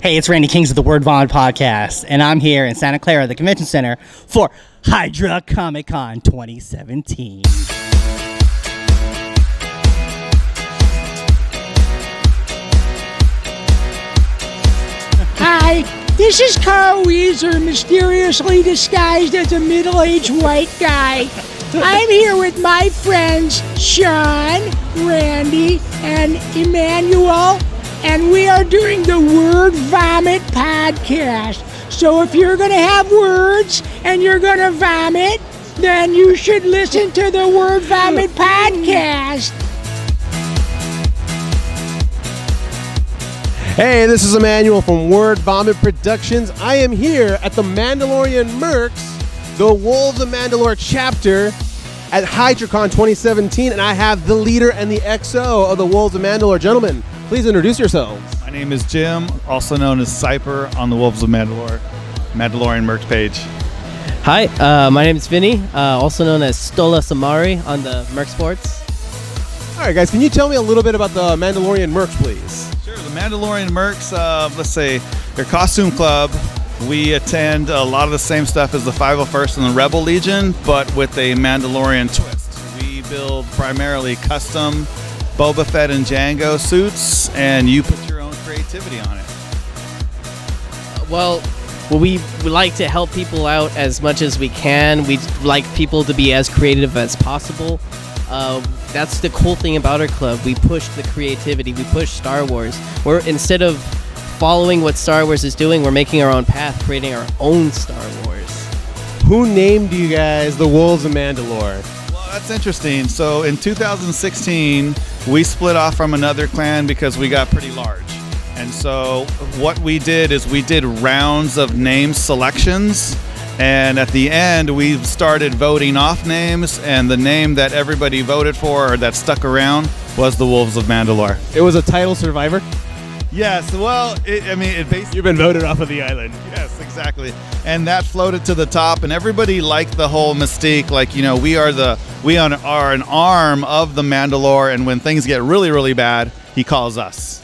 Hey, it's Randy Kings of the Word Vomit Podcast, and I'm here in Santa Clara, the Convention Center, for Hydra Comic-con 2017. Hi, this is Carl Weezer, mysteriously disguised as a middle-aged white guy. I'm here with my friends Sean, Randy, and Emmanuel, and we are doing the Word Vomit Podcast. So if you're going to have words and you're going to vomit, then you should listen to the Word Vomit Podcast. Hey, this is Emmanuel from Word Vomit Productions. I am here at the Mandalorian Mercs, the Wolves of Mandalore chapter at HydraCon 2017, and I have the leader and the XO of the Wolves of Mandalore. Gentlemen, please introduce yourselves. My name is Jim, also known as Cyper on the Wolves of Mandalore, Mandalorian Merch page. Hi, my name is Vinny, also known as Stola Samari on the Merc Sports. All right, guys, can you tell me a little bit about the Mandalorian Merch, please? Sure, the Mandalorian Mercs, let's say, their costume club. We attend a lot of the same stuff as the 501st and the Rebel Legion, but with a Mandalorian twist. We build primarily custom Boba Fett and Jango suits, and you put your own creativity on it. Well, we like to help people out as much as we can. We like people to be as creative as possible. That's the cool thing about our club. We push the creativity. We push Star Wars. Instead of following what Star Wars is doing, we're making our own path, creating our own Star Wars. Who named you guys the Wolves of Mandalore? Well, that's interesting. So in 2016, we split off from another clan because we got pretty large. And so what we did is we did rounds of name selections. And at the end, we started voting off names, and the name that everybody voted for or that stuck around was the Wolves of Mandalore. It was a title survivor? Yes, well, it basically... You've been voted off of the island. Yes, exactly. And that floated to the top, and everybody liked the whole mystique. Like, you know, we are an arm of the Mandalore, and when things get really, really bad, he calls us.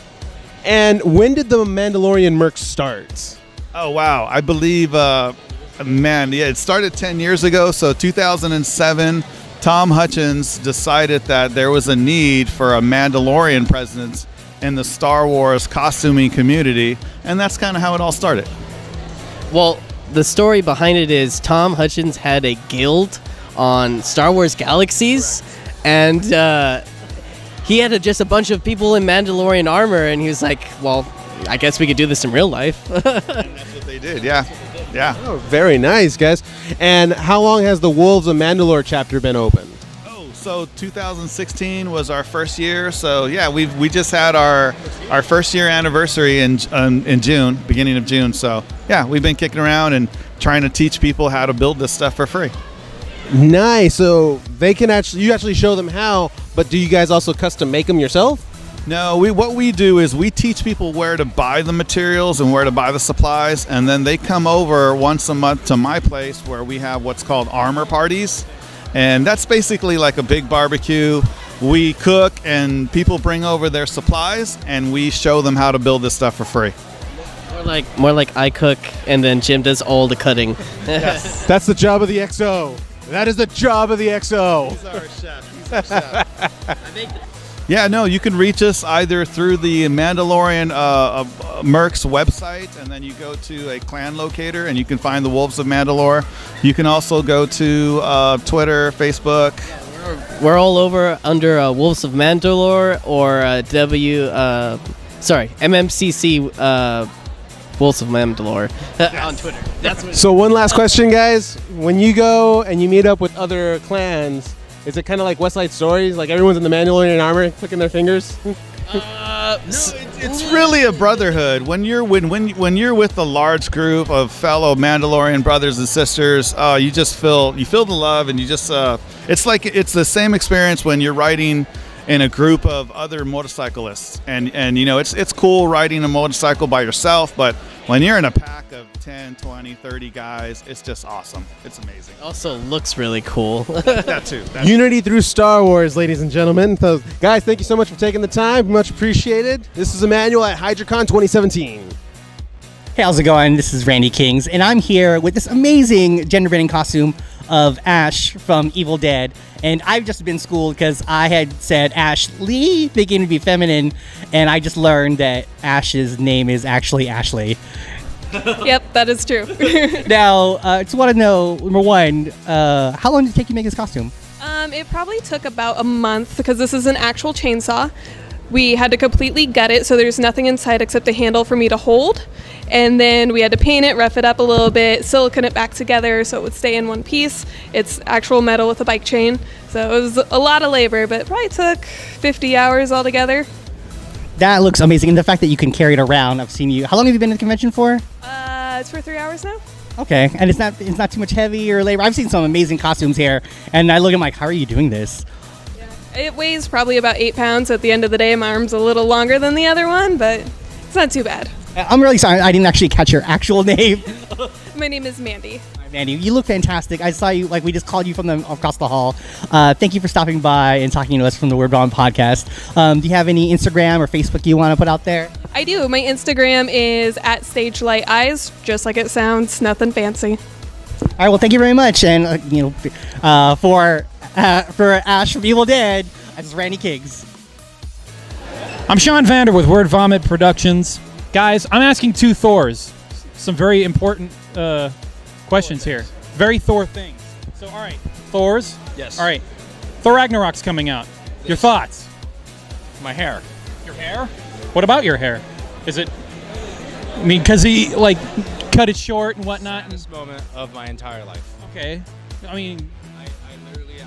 And when did the Mandalorian Merc start? Oh, wow. I believe... it started 10 years ago, so 2007, Tom Hutchins decided that there was a need for a Mandalorian presence in the Star Wars costuming community, and that's kind of how it all started. Well, the story behind it is Tom Hutchins had a guild on Star Wars Galaxies, and he had just a bunch of people in Mandalorian armor, and he was like, well, I guess we could do this in real life. And that's what they did, yeah. Yeah. Oh, very nice, guys. And how long has the Wolves of Mandalore chapter been open? Oh, so 2016 was our first year. So yeah, we just had our first year anniversary in June, beginning of June. So yeah, we've been kicking around and trying to teach people how to build this stuff for free. Nice. So you actually show them how, but do you guys also custom make them yourself? No, what we do is we teach people where to buy the materials and where to buy the supplies, and then they come over once a month to my place where we have what's called armor parties, and that's basically like a big barbecue. We cook and people bring over their supplies, and we show them how to build this stuff for free. More like I cook, and then Jim does all the cutting. Yes. That's the job of the XO. That is the job of the XO. He's our chef. He's our chef. Yeah, no, you can reach us either through the Mandalorian Mercs website, and then you go to a clan locator, and you can find the Wolves of Mandalore. You can also go to Twitter, Facebook. We're all over under Wolves of Mandalore or MMCC Wolves of Mandalore on Twitter. So one last question, guys. When you go and you meet up with other clans, is it kind of like West Side Stories? Like everyone's in the Mandalorian armor, clicking their fingers? No, it's really a brotherhood. When you're with a large group of fellow Mandalorian brothers and sisters, you feel the love, and you just it's the same experience when you're riding in a group of other motorcyclists, and you know it's cool riding a motorcycle by yourself, but when you're in a pack of 10, 20, 30 guys, it's just awesome. It's amazing. Also looks really cool. That too. Unity through Star Wars, ladies and gentlemen. So, guys, thank you so much for taking the time. Much appreciated. This is Emmanuel at HydraCon 2017. Hey, how's it going? This is Randy Kings, and I'm here with this amazing gender-bending costume of Ash from Evil Dead. And I've just been schooled because I had said Ashley, thinking to be feminine, and I just learned that Ash's name is actually Ashley. Yep, that is true. Now, I just want to know, number one, how long did it take you to make this costume? It probably took about a month because this is an actual chainsaw. We had to completely gut it, so there's nothing inside except a handle for me to hold. And then we had to paint it, rough it up a little bit, silicone it back together so it would stay in one piece. It's actual metal with a bike chain. So it was a lot of labor, but it probably took 50 hours altogether. That looks amazing. And the fact that you can carry it around, I've seen you. How long have you been at the convention for? It's for 3 hours now. Okay, and it's not too much heavy or labor. I've seen some amazing costumes here, and I look at them like, how are you doing this? It weighs probably about 8 pounds. At the end of the day, my arm's a little longer than the other one, but it's not too bad. I'm really sorry, I didn't actually catch your actual name. My name is Mandy. Hi, Mandy, you look fantastic. I saw you, we just called you from across the hall. Thank you for stopping by and talking to us from the Word Bomb podcast. Do you have any Instagram or Facebook you want to put out there? I do. My Instagram is at StagelighEyes, just like it sounds, nothing fancy. All right, well, thank you very much. And, for Ash from Evil Dead, this is Randy Kings. I'm Sean Vander with Word Vomit Productions. Guys, I'm asking two Thors some very important questions here. Very Thor things. So, all right, Thors? Yes. All right, Thor Ragnarok's coming out. Yes. Your thoughts? My hair. Your hair? What about your hair? Is it... I mean, because he, cut it short and whatnot? This moment of my entire life. Okay. I mean...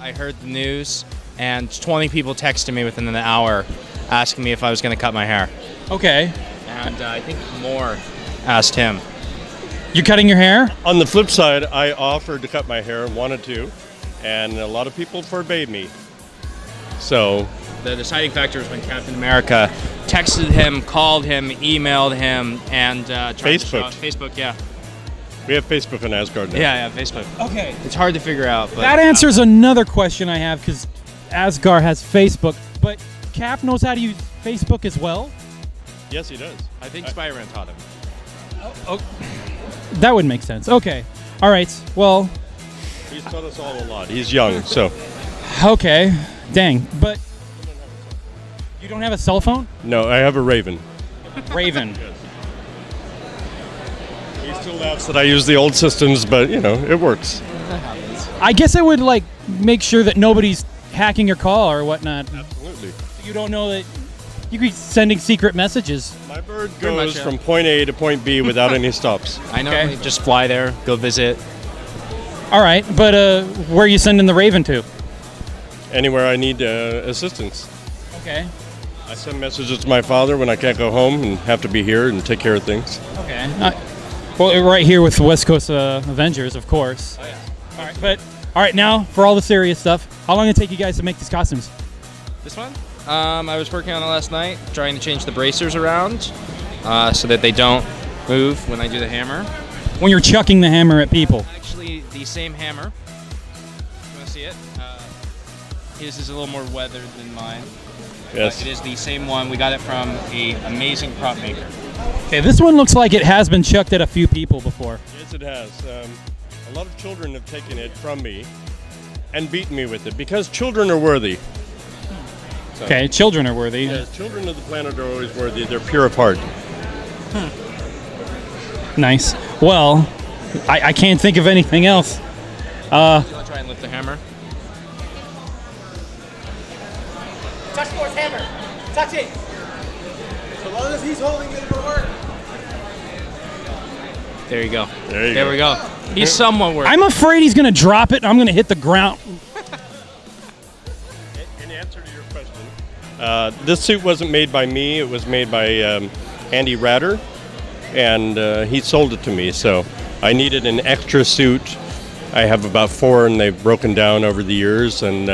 I heard the news, and 20 people texted me within an hour asking me if I was going to cut my hair. Okay. And I think more asked him. You cutting your hair? On the flip side, I offered to cut my hair and wanted to, and a lot of people forbade me. So The deciding factor is when Captain America texted him, called him, emailed him, and Facebook. Facebook, yeah. We have Facebook on Asgard now. Yeah, Facebook. Okay. It's hard to figure out. But, that answers another question I have, because Asgard has Facebook, but Cap knows how to use Facebook as well? Yes, he does. I think Spider-Man taught him. Oh, that would make sense. Okay. All right. Well. He's taught us all a lot. He's young, so. Okay. Dang. But you don't have a cell phone? No, I have a Raven. Raven. He still laughs that I use the old systems, but, it works. I guess I would, make sure that nobody's hacking your call or whatnot. Absolutely. You don't know that you could be sending secret messages. My bird goes from point A to point B without any stops. I normally just fly there, go visit. All right, but where are you sending the Raven to? Anywhere I need assistance. Okay. I send messages to my father when I can't go home and have to be here and take care of things. Okay. Well, right here with the West Coast Avengers, of course. Oh, yeah. All right, now for all the serious stuff, how long did it take you guys to make these costumes? This one? I was working on it last night, trying to change the bracers around so that they don't move when I do the hammer. When you're chucking the hammer at people. Actually, the same hammer. You want to see it? His is a little more weathered than mine. Yes. It is the same one. We got it from an amazing prop maker. Okay, this one looks like it has been chucked at a few people before. Yes, it has. A lot of children have taken it from me and beaten me with it because children are worthy. So, okay, children are worthy. Yes, children of the planet are always worthy. They're pure of heart. Nice. Well, I can't think of anything else. You want to try and lift the hammer? Touch Thor's hammer. Touch it. So long as he's holding it, it'll work. There you go. There we go. He's somewhat working. I'm afraid he's going to drop it and I'm going to hit the ground. In answer to your question, this suit wasn't made by me. It was made by Andy Ratter, and he sold it to me. So I needed an extra suit. I have about 4, and they've broken down over the years, and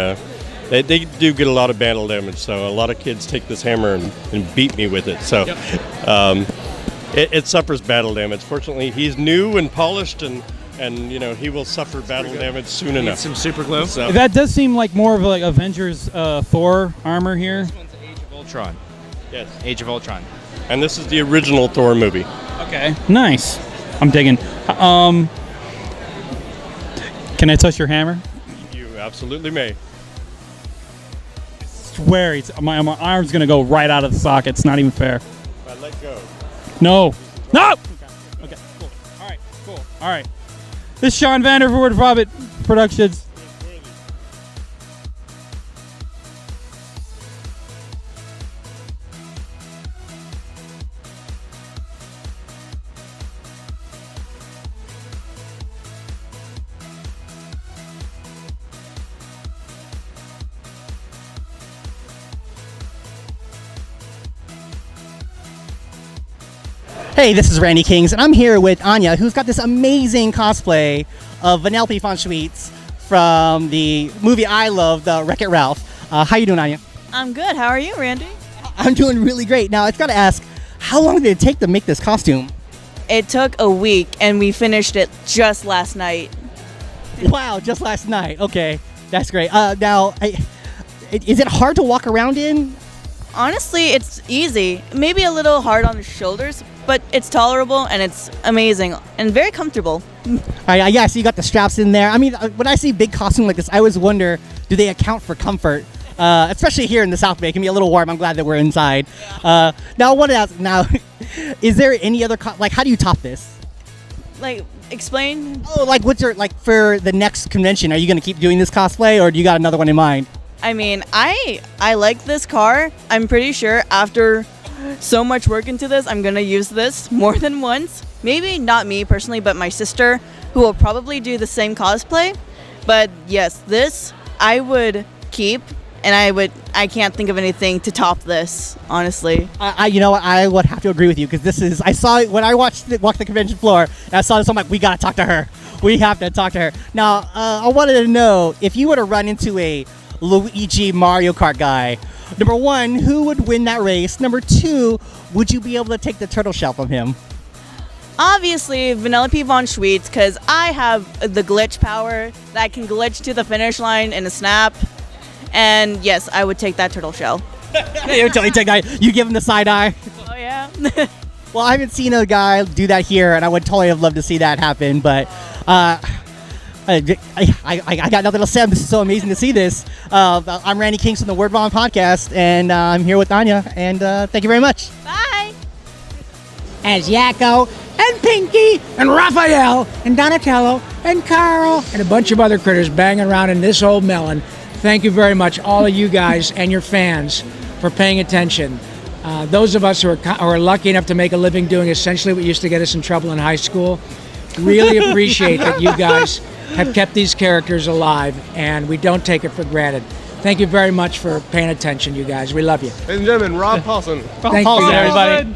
they do get a lot of battle damage. So a lot of kids take this hammer and beat me with it. So it suffers battle damage. Fortunately, he's new and polished, and he will suffer battle damage soon enough. Some super glue. So, That does seem like more of Avengers Thor armor here. This one's Age of Ultron. yes. Age of Ultron. And this is the original Thor movie. Okay. Okay, nice. I'm digging. Can I touch your hammer? You absolutely may. Swear, my arm's gonna go right out of the socket. It's not even fair. If I let go. No. No! Okay, cool. All right, cool. All right. This is Sean Vander for Word Vomit Productions. Hey, this is Randy Kings, and I'm here with Anya, who's got this amazing cosplay of Vanellope von Schweetz from the movie I love, the Wreck-It Ralph. How you doing, Anya? I'm good. How are you, Randy? I'm doing really great. Now, I've got to ask, how long did it take to make this costume? It took a week, and we finished it just last night. Wow, just last night. Okay, that's great. Is it hard to walk around in? Honestly, it's easy. Maybe a little hard on the shoulders, but it's tolerable, and it's amazing, and very comfortable. All right, yeah, so you got the straps in there. I mean, when I see big costume like this, I always wonder, do they account for comfort? Especially here in the South Bay, it can be a little warm. I'm glad that we're inside. Now, I want to ask, is there any other, how do you top this? Like, explain? Oh, what's your, for the next convention, are you going to keep doing this cosplay, or do you got another one in mind? I mean, I like this car. I'm pretty sure after so much work into this, I'm going to use this more than once. Maybe not me personally, but my sister, who will probably do the same cosplay. But yes, this I would keep, and I can't think of anything to top this, honestly. You know what, I would have to agree with you, because this is, I saw it when I walked the convention floor, and I saw this, I'm like, we got to talk to her. We have to talk to her. Now, I wanted to know, if you were to run into a Luigi Mario Kart guy, number one, who would win that race? Number two, would you be able to take the turtle shell from him? Obviously, Vanellope von Schweetz, because I have the glitch power that can glitch to the finish line in a snap. And yes, I would take that turtle shell. You totally take that. You give him the side eye. Oh yeah. Well, I haven't seen a guy do that here, and I would totally have loved to see that happen. But I got nothing to say. This is so amazing to see this. I'm Randy Kings from the Word Vomit Podcast, and I'm here with Anya. And thank you very much. Bye. As Yakko and Pinky and Raphael and Donatello and Carl and a bunch of other critters banging around in this old melon. Thank you very much, all of you guys and your fans, for paying attention. Those of us who are lucky enough to make a living doing essentially what used to get us in trouble in high school, really appreciate that you guys have kept these characters alive, and we don't take it for granted. Thank you very much for paying attention, you guys. We love you. Ladies and gentlemen, Rob Paulson. Thank you, everybody.